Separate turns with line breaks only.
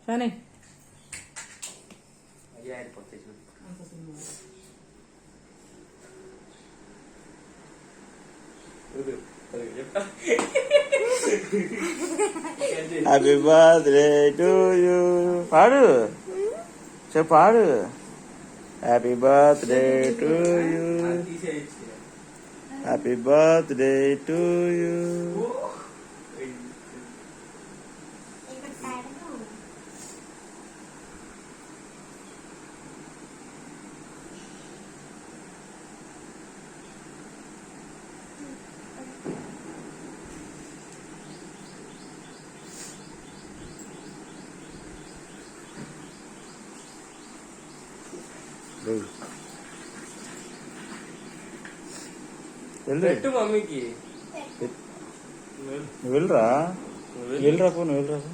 సరే happy birthday to you పాడు చెప్పు పాడు happy birthday to you happy birthday to you
పెట్టు మమ్మీకి
నువ్వు వెళ్ళరా వెళ్ళరా పో నువ్వు వెళ్ళరా పో